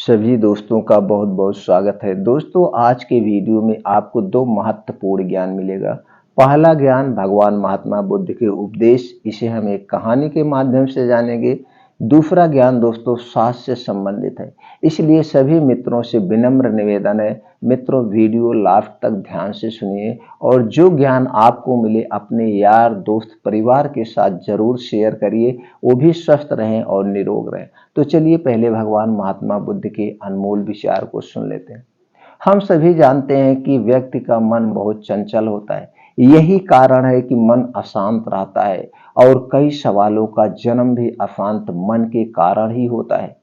सभी दोस्तों का बहुत बहुत स्वागत है। दोस्तों, आज के वीडियो में आपको दो महत्वपूर्ण ज्ञान मिलेगा। पहला ज्ञान भगवान महात्मा बुद्ध के उपदेश, इसे हम एक कहानी के माध्यम से जानेंगे। दूसरा ज्ञान दोस्तों स्वास्थ्य से संबंधित है, इसलिए सभी मित्रों से विनम्र निवेदन है, मित्रों वीडियो लास्ट तक ध्यान से सुनिए और जो ज्ञान आपको मिले अपने यार दोस्त परिवार के साथ जरूर शेयर करिए। वो भी स्वस्थ रहें और निरोग रहें। तो चलिए पहले भगवान महात्मा बुद्ध के अनमोल विचार को सुन लेते हैं। हम सभी जानते हैं कि व्यक्ति का मन बहुत चंचल होता है। यही कारण है कि मन अशांत रहता है और कई सवालों का जन्म भी अशांत मन के कारण ही होता है।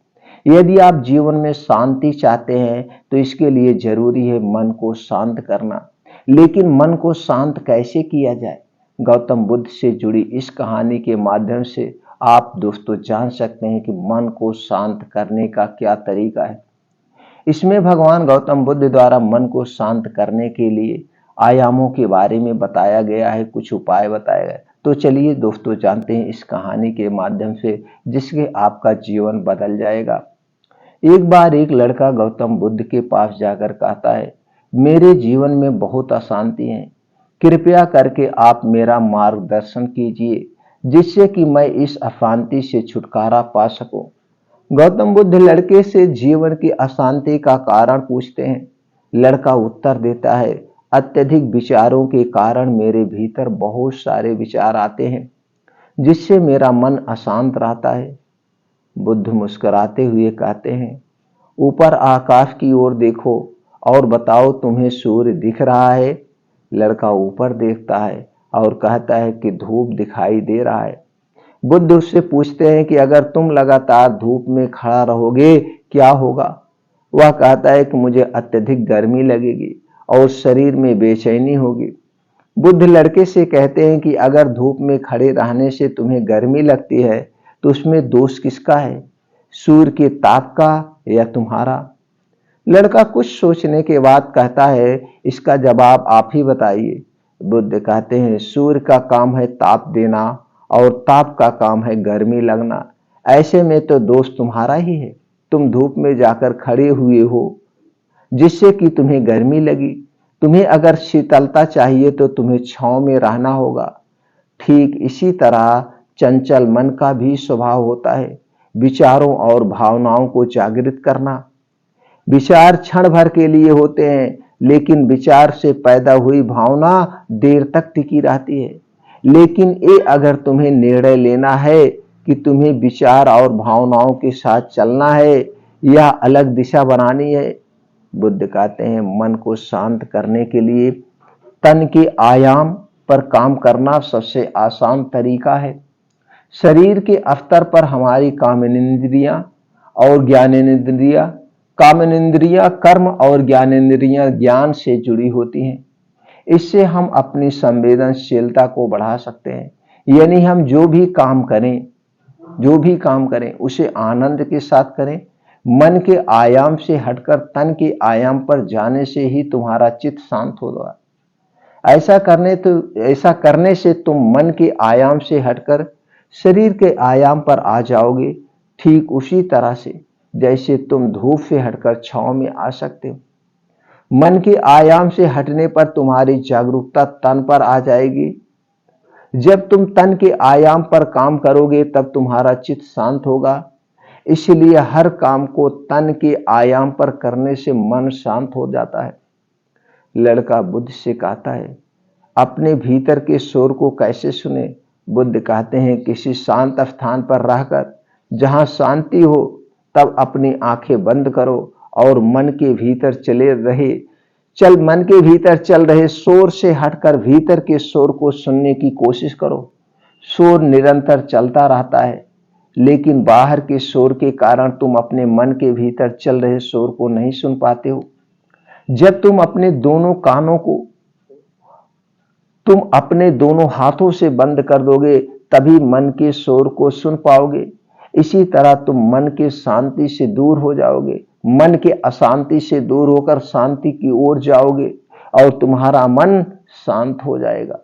यदि आप जीवन में शांति चाहते हैं तो इसके लिए जरूरी है मन को शांत करना। लेकिन मन को शांत कैसे किया जाए? गौतम बुद्ध से जुड़ी इस कहानी के माध्यम से आप दोस्तों जान सकते हैं कि मन को शांत करने का क्या तरीका है। इसमें भगवान गौतम बुद्ध द्वारा मन को शांत करने के लिए आयामों के बारे में बताया गया है, कुछ उपाय बताए गए। तो चलिए दोस्तों जानते हैं इस कहानी के माध्यम से, जिससे आपका जीवन बदल जाएगा। एक बार एक लड़का गौतम बुद्ध के पास जाकर कहता है, मेरे जीवन में बहुत अशांति है, कृपया करके आप मेरा मार्गदर्शन कीजिए जिससे कि मैं इस अशांति से छुटकारा पा सकूं। गौतम बुद्ध लड़के से जीवन की अशांति का कारण पूछते हैं। लड़का उत्तर देता है, अत्यधिक विचारों के कारण मेरे भीतर बहुत सारे विचार आते हैं जिससे मेरा मन अशांत रहता है। बुद्ध मुस्कुराते हुए कहते हैं, ऊपर आकाश की ओर देखो और बताओ तुम्हें सूर्य दिख रहा है? लड़का ऊपर देखता है और कहता है कि धूप दिखाई दे रहा है। बुद्ध उससे पूछते हैं कि अगर तुम लगातार धूप में खड़ा रहोगे क्या होगा? वह कहता है कि मुझे अत्यधिक गर्मी लगेगी और शरीर में बेचैनी होगी। बुद्ध लड़के से कहते हैं कि अगर धूप में खड़े रहने से तुम्हें गर्मी लगती है तो उसमें दोष किसका है, सूर्य के ताप का या तुम्हारा? लड़का कुछ सोचने के बाद कहता है, इसका जवाब आप ही बताइए। बुद्ध कहते हैं, सूर्य का काम है ताप देना और ताप का काम है गर्मी लगना। ऐसे में तो दोष तुम्हारा ही है। तुम धूप में जाकर खड़े हुए हो जिससे कि तुम्हें गर्मी लगी। तुम्हें अगर शीतलता चाहिए तो तुम्हें छांव में रहना होगा। ठीक इसी तरह चंचल मन का भी स्वभाव होता है, विचारों और भावनाओं को जागृत करना। विचार क्षण भर के लिए होते हैं, लेकिन विचार से पैदा हुई भावना देर तक टिकी रहती है। लेकिन ये अगर तुम्हें निर्णय लेना है कि तुम्हें विचार और भावनाओं के साथ चलना है या अलग दिशा बनानी है। बुद्ध कहते हैं, मन को शांत करने के लिए तन के आयाम पर काम करना सबसे आसान तरीका है। शरीर के स्तर पर हमारी कामेंद्रियां और ज्ञानेंद्रियां, कामेंद्रियां कर्म और ज्ञानेंद्रियां ज्ञान से जुड़ी होती हैं। इससे हम अपनी संवेदनशीलता को बढ़ा सकते हैं। यानी हम जो भी काम करें उसे आनंद के साथ करें। मन के आयाम से हटकर तन के आयाम पर जाने से ही तुम्हारा चित्त शांत होगा। ऐसा करने से तुम मन के आयाम से हटकर शरीर के आयाम पर आ जाओगे, ठीक उसी तरह से जैसे तुम धूप से हटकर छांव में आ सकते हो। मन के आयाम से हटने पर तुम्हारी जागरूकता तन पर आ जाएगी। जब तुम तन के आयाम पर काम करोगे तब तुम्हारा चित्त शांत होगा। इसलिए हर काम को तन के आयाम पर करने से मन शांत हो जाता है। लड़का बुद्ध से कहता है, अपने भीतर के शोर को कैसे सुने? बुद्ध कहते हैं, किसी शांत स्थान पर रहकर जहां शांति हो तब अपनी आंखें बंद करो और मन के भीतर चल रहे शोर से हटकर भीतर के शोर को सुनने की कोशिश करो। शोर निरंतर चलता रहता है, लेकिन बाहर के शोर के कारण तुम अपने मन के भीतर चल रहे शोर को नहीं सुन पाते हो। जब तुम अपने दोनों हाथों से बंद कर दोगे तभी मन के शोर को सुन पाओगे। इसी तरह तुम मन के शांति से दूर हो जाओगे, मन के अशांति से दूर होकर शांति की ओर जाओगे और तुम्हारा मन शांत हो जाएगा।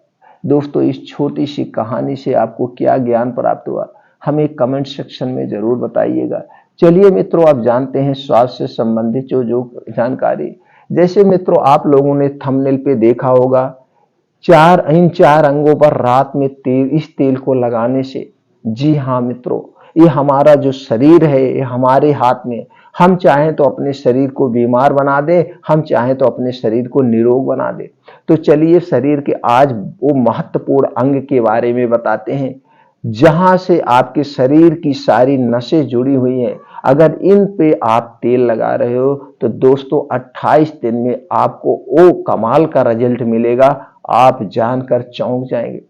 दोस्तों, इस छोटी सी कहानी से आपको क्या ज्ञान प्राप्त हुआ, हमें कमेंट सेक्शन में जरूर बताइएगा। चलिए मित्रों, आप जानते हैं स्वास्थ्य से संबंधित जो जानकारी। जैसे मित्रों, आप लोगों ने थंबनेल पे देखा होगा, इन चार अंगों पर रात में इस तेल को लगाने से, जी हाँ मित्रों, ये हमारा जो शरीर है ये हमारे हाथ में। हम चाहें तो अपने शरीर को बीमार बना दे, हम चाहें तो अपने शरीर को निरोग बना दे। तो चलिए शरीर के आज वो महत्वपूर्ण अंग के बारे में बताते हैं जहां से आपके शरीर की सारी नसें जुड़ी हुई हैं। अगर इन पे आप तेल लगा रहे हो तो दोस्तों 28 दिन में आपको वो कमाल का रिजल्ट मिलेगा, आप जानकर चौंक जाएंगे।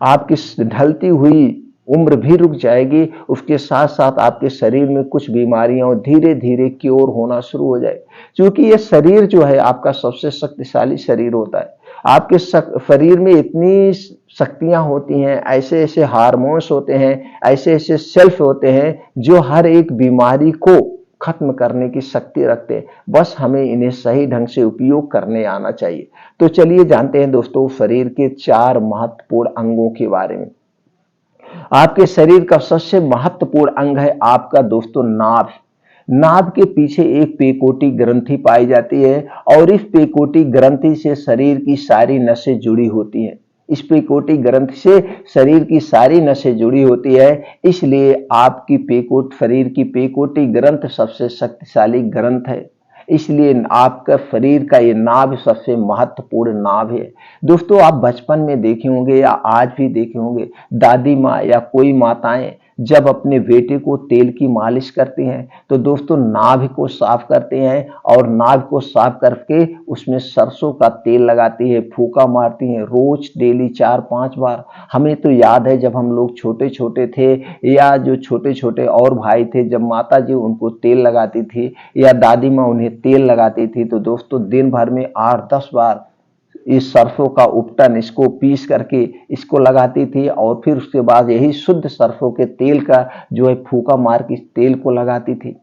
आपकी ढलती हुई उम्र भी रुक जाएगी, उसके साथ साथ आपके शरीर में कुछ बीमारियां धीरे धीरे क्योर होना शुरू हो जाए। क्योंकि ये शरीर जो है आपका सबसे शक्तिशाली शरीर होता है। आपके शरीर में इतनी शक्तियां होती हैं, ऐसे ऐसे हार्मोन्स होते हैं, ऐसे ऐसे सेल्फ होते हैं जो हर एक बीमारी को खत्म करने की शक्ति रखते हैं। बस हमें इन्हें सही ढंग से उपयोग करने आना चाहिए। तो चलिए जानते हैं दोस्तों शरीर के 4 महत्वपूर्ण अंगों के बारे में। आपके शरीर का सबसे महत्वपूर्ण अंग है आपका दोस्तों नाभ। नाभ के पीछे एक पेकोटी ग्रंथि पाई जाती है और इस पेकोटी ग्रंथि से शरीर की सारी नसें जुड़ी होती हैं। इस पेकोटी ग्रंथि से शरीर की सारी नसें जुड़ी होती है, इसलिए आपकी शरीर की पेकोटी ग्रंथ सबसे शक्तिशाली ग्रंथ है। इसलिए आपका शरीर का ये नाभ सबसे महत्वपूर्ण नाभ है। दोस्तों आप बचपन में देखे होंगे या आज भी देखे होंगे, दादी माँ या कोई माताएं जब अपने बेटे को तेल की मालिश करती हैं तो दोस्तों नाभि को साफ करते हैं और नाभि को साफ करके उसमें सरसों का तेल लगाती है, फूंका मारती हैं रोज डेली 4-5 बार। हमें तो याद है जब हम लोग छोटे छोटे थे या जो छोटे छोटे और भाई थे, जब माता जी उनको तेल लगाती थी या दादी माँ उन्हें तेल लगाती थी तो दोस्तों दिन भर में 8-10 बार इस सरसों का उपटन इसको पीस करके इसको लगाती थी और फिर उसके बाद यही शुद्ध सरसों के तेल का जो है फूंका मार के इस तेल को लगाती थी।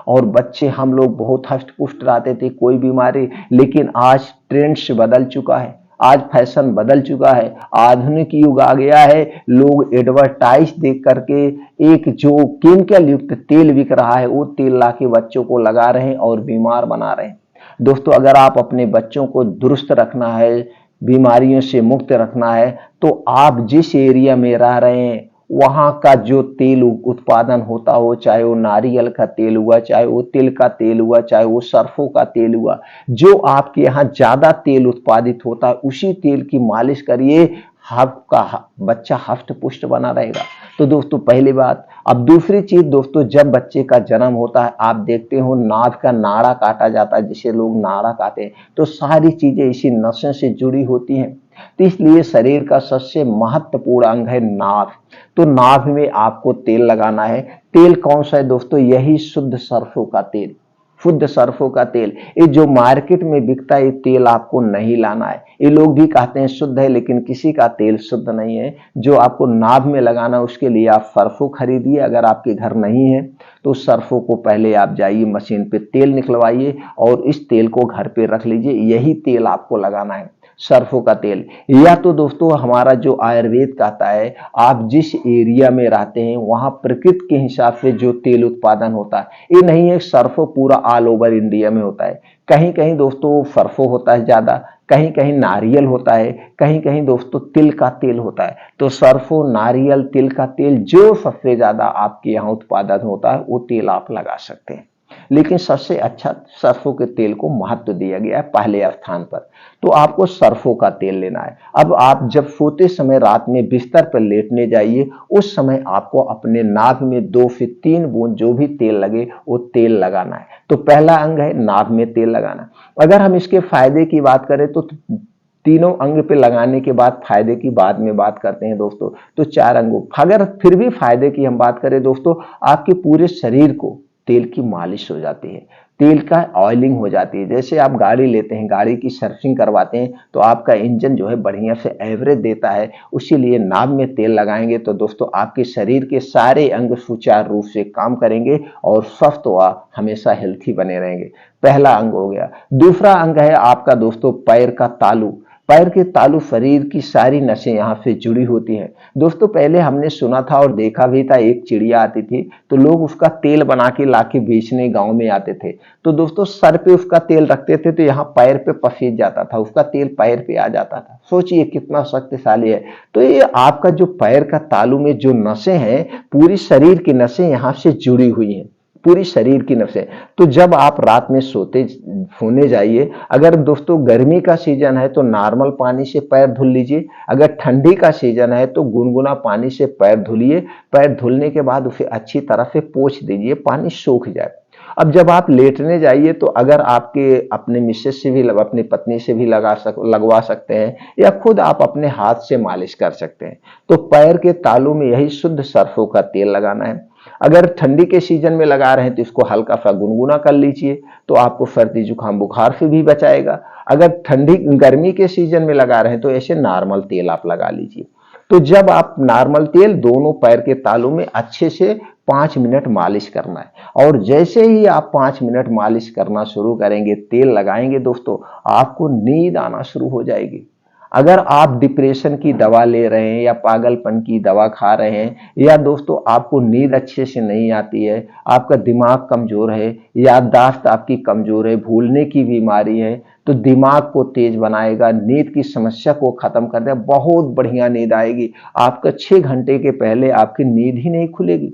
और बच्चे हम लोग बहुत हष्ट पुष्ट रहते थे, कोई बीमारी। लेकिन आज ट्रेंड्स बदल चुका है, आज फैशन बदल चुका है, आधुनिक युग आ गया है। लोग एडवर्टाइज देख करके एक जो केमिकल युक्त तेल बिक रहा है वो तेल लाके बच्चों को लगा रहे हैं और बीमार बना रहे हैं। दोस्तों अगर आप अपने बच्चों को दुरुस्त रखना है, बीमारियों से मुक्त रखना है, तो आप जिस एरिया में रह रहे हैं वहां का जो तेल उत्पादन होता हो, चाहे वो नारियल का तेल हुआ, चाहे वो तिल का तेल हुआ, चाहे वो सरसों का तेल हुआ, जो आपके यहाँ ज्यादा तेल उत्पादित होता है उसी तेल की मालिश करिए, आपका बच्चा हष्ट पुष्ट बना रहेगा। तो दोस्तों पहली बात। अब दूसरी चीज दोस्तों, जब बच्चे का जन्म होता है आप देखते हो नाभ का नाड़ा काटा जाता है, जिसे लोग नाड़ा कहते हैं, तो सारी चीजें इसी नसों से जुड़ी होती हैं। तो इसलिए शरीर का सबसे महत्वपूर्ण अंग है नाभ। तो नाभ में आपको तेल लगाना है। तेल कौन सा है दोस्तों? यही शुद्ध सरसों का तेल, शुद्ध सरसों का तेल। ये जो मार्केट में बिकता है ये तेल आपको नहीं लाना है। ये लोग भी कहते हैं शुद्ध है, लेकिन किसी का तेल शुद्ध नहीं है। जो आपको नाभ में लगाना है उसके लिए आप सरसों खरीदिए। अगर आपके घर नहीं है तो सरसों को पहले आप जाइए मशीन पे तेल निकलवाइए और इस तेल को घर पे रख लीजिए। यही तेल आपको लगाना है, सरसों का तेल। या तो दोस्तों हमारा जो आयुर्वेद कहता है, आप जिस एरिया में रहते हैं वहां प्रकृति के हिसाब से जो तेल उत्पादन होता है, ये नहीं है सरसों पूरा ऑल ओवर इंडिया में होता है। कहीं कहीं दोस्तों सरसों होता है ज्यादा, कहीं कहीं नारियल होता है, कहीं कहीं दोस्तों तिल का तेल होता है। तो सरसों, नारियल, तिल का तेल जो सबसे ज्यादा आपके यहाँ उत्पादन होता है वो तेल आप लगा सकते हैं। लेकिन सबसे अच्छा सरसों के तेल को महत्व दिया गया है पहले स्थान पर। तो आपको सरसों का तेल लेना है। अब आप जब सोते समय रात में बिस्तर पर लेटने जाइए, उस समय आपको अपने नाक में 2 से 3 बूंद जो भी तेल लगे वो तेल लगाना है। तो पहला अंग है नाक में तेल लगाना। अगर हम इसके फायदे की बात करें तो तीनों अंग पे लगाने के बाद फायदे की बाद में बात करते हैं दोस्तों। तो 4 अंगों, अगर फिर भी फायदे की हम बात करें दोस्तों, आपके पूरे शरीर को तेल की मालिश हो जाती है, तेल का ऑयलिंग हो जाती है। जैसे आप गाड़ी लेते हैं, गाड़ी की सर्विसिंग करवाते हैं तो आपका इंजन जो है बढ़िया से एवरेज देता है, उसीलिए नाभ में तेल लगाएंगे तो दोस्तों आपके शरीर के सारे अंग सुचारू रूप से काम करेंगे और स्वस्थ व हमेशा हेल्थी बने रहेंगे। पहला अंग हो गया। दूसरा अंग है आपका दोस्तों पैर का तालू। पैर के तालू शरीर की सारी नसें यहाँ से जुड़ी होती हैं। दोस्तों पहले हमने सुना था और देखा भी था, एक चिड़िया आती थी तो लोग उसका तेल बना के लाके बेचने गांव में आते थे। तो दोस्तों सर पे उसका तेल रखते थे तो यहाँ पैर पे पसीज जाता था, उसका तेल पैर पे आ जाता था। सोचिए कितना शक्तिशाली है। तो ये आपका जो पैर का तालू में जो नसें हैं, पूरी शरीर की नसें यहाँ से जुड़ी हुई हैं, पूरी शरीर की नसें। तो जब आप रात में सोने जाइए, अगर दोस्तों गर्मी का सीजन है तो नॉर्मल पानी से पैर धुल लीजिए, अगर ठंडी का सीजन है तो गुनगुना पानी से पैर धुलिए। पैर धुलने के बाद उसे अच्छी तरह से पोंछ दीजिए, पानी सूख जाए। अब जब आप लेटने जाइए तो अगर आपके अपने मिसेस से भी, अपनी पत्नी से भी लगवा सकते हैं, या खुद आप अपने हाथ से मालिश कर सकते हैं। तो पैर के तालू में यही शुद्ध सरसों का तेल लगाना है। अगर ठंडी के सीजन में लगा रहे हैं तो इसको हल्का सा गुनगुना कर लीजिए, तो आपको सर्दी जुकाम बुखार से भी बचाएगा। अगर ठंडी गर्मी के सीजन में लगा रहे हैं तो ऐसे नॉर्मल तेल आप लगा लीजिए। तो जब आप नॉर्मल तेल दोनों पैर के तालू में अच्छे से 5 मिनट मालिश करना है, और जैसे ही आप 5 मिनट मालिश करना शुरू करेंगे, तेल लगाएंगे दोस्तों, आपको नींद आना शुरू हो जाएगी। अगर आप डिप्रेशन की दवा ले रहे हैं या पागलपन की दवा खा रहे हैं, या दोस्तों आपको नींद अच्छे से नहीं आती है, आपका दिमाग कमजोर है, याददाश्त आपकी कमजोर है, भूलने की बीमारी है, तो दिमाग को तेज बनाएगा, नींद की समस्या को खत्म कर देगा, बहुत बढ़िया नींद आएगी। आपका 6 घंटे के पहले आपकी नींद ही नहीं खुलेगी।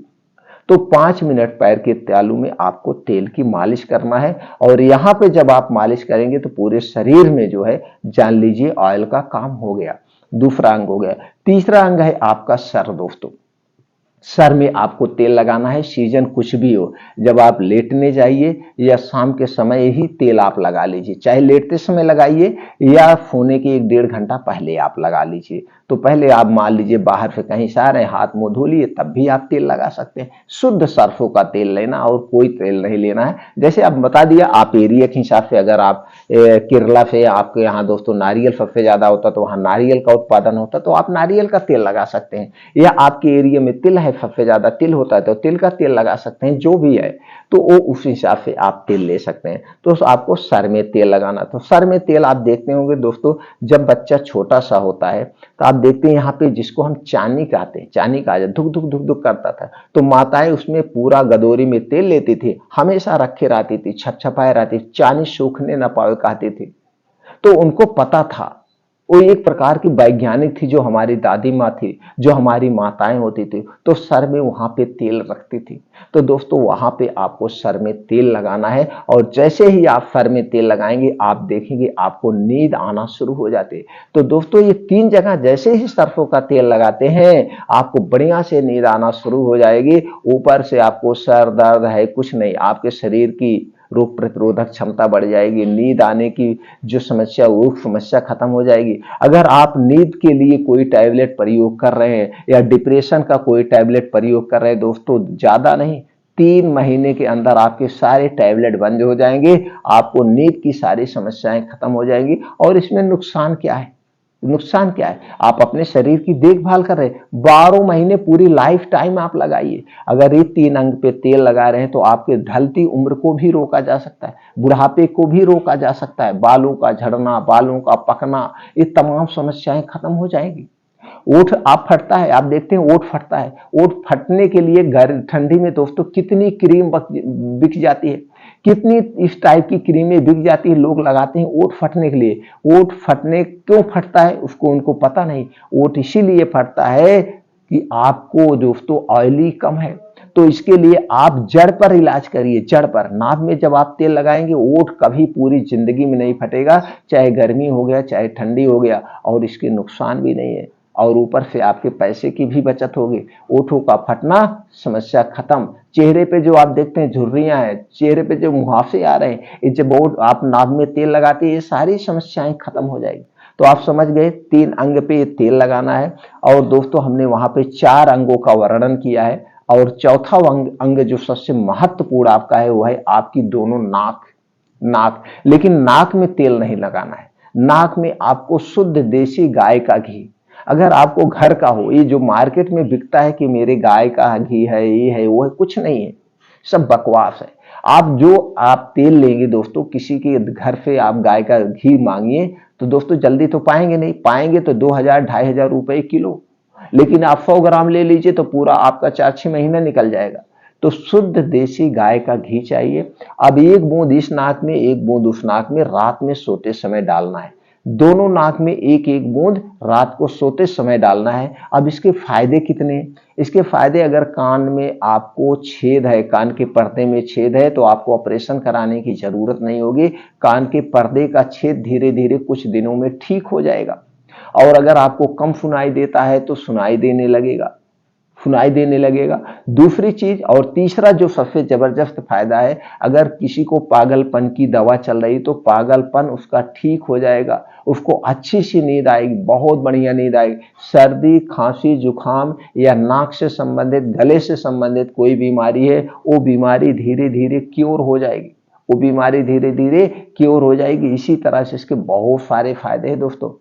तो 5 मिनट पैर के तालू में आपको तेल की मालिश करना है, और यहाँ पे जब आप मालिश करेंगे तो पूरे शरीर में जो है, जान लीजिए ऑयल का काम हो गया। दूसरा अंग हो गया। तीसरा अंग है आपका सर। दोस्तों सर में आपको तेल लगाना है, सीजन कुछ भी हो। जब आप लेटने जाइए या शाम के समय ही तेल आप लगा लीजिए, चाहे लेटते समय लगाइए या सोने के 1 डेढ़ घंटा पहले आप लगा लीजिए। तो पहले आप मान लीजिए बाहर से कहीं से आ रहे हैं, हाथ मुंह धो लिए, तब भी आप तेल लगा सकते हैं। शुद्ध सरसों का तेल लेना और कोई तेल नहीं लेना है। जैसे आप बता दिया, आप एरिया के हिसाब से, अगर आप केरला से, आपके यहाँ दोस्तों नारियल सबसे ज्यादा होता तो वहां नारियल का उत्पादन होता तो आप नारियल का तेल लगा सकते हैं, या आपके एरिया में तिल है, सबसे ज्यादा तिल होता है तो तिल का तेल लगा सकते हैं। जो भी है तो वो उस हिसाब से आप तेल ले सकते हैं। तो आपको सर में तेल लगाना। तो सर में तेल आप देखते होंगे दोस्तों, जब बच्चा छोटा सा होता है तो आप देखते हैं यहाँ पे, जिसको हम चानी कहते हैं, चानी कहा जाए, धुक धुक धुक धुक करता था, तो माताएं उसमें पूरा गदोरी में तेल लेती थी, हमेशा रखे रहती थी, छपछपाए रहती, चानी सूखने न पाए कहती थी। तो उनको पता था, वो एक प्रकार की वैज्ञानिक थी, जो हमारी दादी माँ थी, जो हमारी माताएं होती थी, तो सर में वहां पे तेल रखती थी। तो दोस्तों वहां पे आपको सर में तेल लगाना है, और जैसे ही आप सर में तेल लगाएंगे, आप देखेंगे आपको नींद आना शुरू हो जाती है। तो दोस्तों ये 3 जगह जैसे ही सरसों का तेल लगाते हैं, आपको बढ़िया से नींद आना शुरू हो जाएगी। ऊपर से आपको सर दर्द है कुछ नहीं, आपके शरीर की रोग प्रतिरोधक क्षमता बढ़ जाएगी, नींद आने की जो समस्या, वो समस्या खत्म हो जाएगी। अगर आप नींद के लिए कोई टैबलेट प्रयोग कर रहे हैं या डिप्रेशन का कोई टैबलेट प्रयोग कर रहे हैं, दोस्तों ज्यादा नहीं, 3 महीने के अंदर आपके सारे टैबलेट बंद हो जाएंगे, आपको नींद की सारी समस्याएं खत्म हो जाएंगी। और इसमें नुकसान क्या है? नुकसान क्या है? आप अपने शरीर की देखभाल कर रहे हैं, 12 महीने पूरी लाइफ टाइम आप लगाइए। अगर ये 3 अंग पे तेल लगा रहे हैं तो आपके ढलती उम्र को भी रोका जा सकता है, बुढ़ापे को भी रोका जा सकता है, बालों का झड़ना, बालों का पकना, ये तमाम समस्याएं खत्म हो जाएंगी। ओठ आप फटता है, आप देखते हैं ओठ फटता है, ओठ फटने के लिए घर ठंडी में दोस्तों कितनी क्रीम बिक जाती है, कितनी इस टाइप की क्रीमें बिक जाती है, लोग लगाते हैं ओठ फटने के लिए। ओठ फटने क्यों फटता है उसको उनको पता नहीं। ओठ इसीलिए फटता है कि आपको दोस्तों ऑयली कम है, तो इसके लिए आप जड़ पर इलाज करिए। जड़ पर, नाभ में जब आप तेल लगाएंगे, ओठ कभी पूरी जिंदगी में नहीं फटेगा, चाहे गर्मी हो गया चाहे ठंडी हो गया, और इसके नुकसान भी नहीं है, और ऊपर से आपके पैसे की भी बचत होगी। ओठों का फटना, समस्या खत्म। चेहरे पे जो आप देखते हैं झुर्रियां हैं, चेहरे पे जो मुहासे आ रहे हैं, ये जब आप नाभ में तेल लगाते हैं, ये सारी समस्याएं खत्म हो जाएगी। तो आप समझ गए, 3 अंग पे तेल लगाना है। और दोस्तों हमने वहां पे 4 अंगों का वर्णन किया है, और चौथा अंग जो सबसे महत्वपूर्ण आपका है, वो है आपकी दोनों नाक। नाक, लेकिन नाक में तेल नहीं लगाना है। नाक में आपको शुद्ध देसी गाय का घी, अगर आपको घर का हो, ये जो मार्केट में बिकता है कि मेरे गाय का घी है, ये है वो है, कुछ नहीं है, सब बकवास है। आप तेल लेंगे दोस्तों, किसी के घर से आप गाय का घी मांगिए तो दोस्तों जल्दी तो पाएंगे नहीं, पाएंगे तो 2000 2500 रुपए किलो, लेकिन आप 100 ग्राम ले लीजिए तो पूरा आपका 4-6 महीना निकल जाएगा। तो शुद्ध देसी गाय का घी चाहिए। अब एक बूंद इस नाक में, एक बूंद उस नाक में, रात में सोते समय डालना है। दोनों नाक में एक एक बूंद रात को सोते समय डालना है। अब इसके फायदे कितने हैं? इसके फायदे, अगर कान में आपको छेद है, कान के पर्दे में छेद है, तो आपको ऑपरेशन कराने की जरूरत नहीं होगी। कान के पर्दे का छेद धीरे धीरे कुछ दिनों में ठीक हो जाएगा। और अगर आपको कम सुनाई देता है तो सुनाई देने लगेगा, सुनाई देने लगेगा। दूसरी चीज और तीसरा जो सबसे जबरदस्त फायदा है, अगर किसी को पागलपन की दवा चल रही तो पागलपन उसका ठीक हो जाएगा, उसको अच्छी सी नींद आएगी, बहुत बढ़िया नींद आएगी। सर्दी, खांसी, जुकाम या नाक से संबंधित, गले से संबंधित कोई बीमारी है, वो बीमारी धीरे धीरे क्योर हो जाएगी, वो बीमारी धीरे धीरे क्योर हो जाएगी। इसी तरह से इसके बहुत सारे फायदे हैं दोस्तों।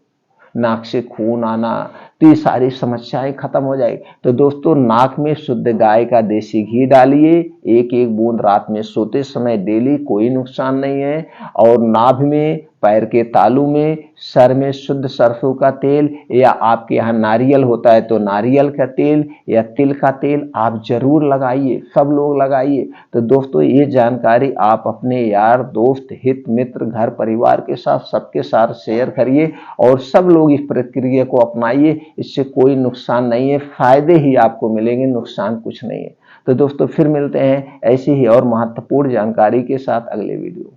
नाक से खून आना, तो ये सारी समस्याएं खत्म हो जाएगी। तो दोस्तों नाक में शुद्ध गाय का देसी घी डालिए, एक एक बूंद रात में सोते समय डेली, कोई नुकसान नहीं है। और नाभि में, पैर के तालू में, सर में शुद्ध सरसों का तेल, या आपके यहाँ नारियल होता है तो नारियल का तेल या तिल का तेल आप जरूर लगाइए, सब लोग लगाइए। तो दोस्तों ये जानकारी आप अपने यार दोस्त, हित मित्र, घर परिवार के साथ, सबके साथ शेयर करिए और सब लोग इस प्रक्रिया को अपनाइए। इससे कोई नुकसान नहीं है, फायदे ही आपको मिलेंगे, नुकसान कुछ नहीं है। तो दोस्तों फिर मिलते हैं ऐसी ही और महत्वपूर्ण जानकारी के साथ अगले वीडियो।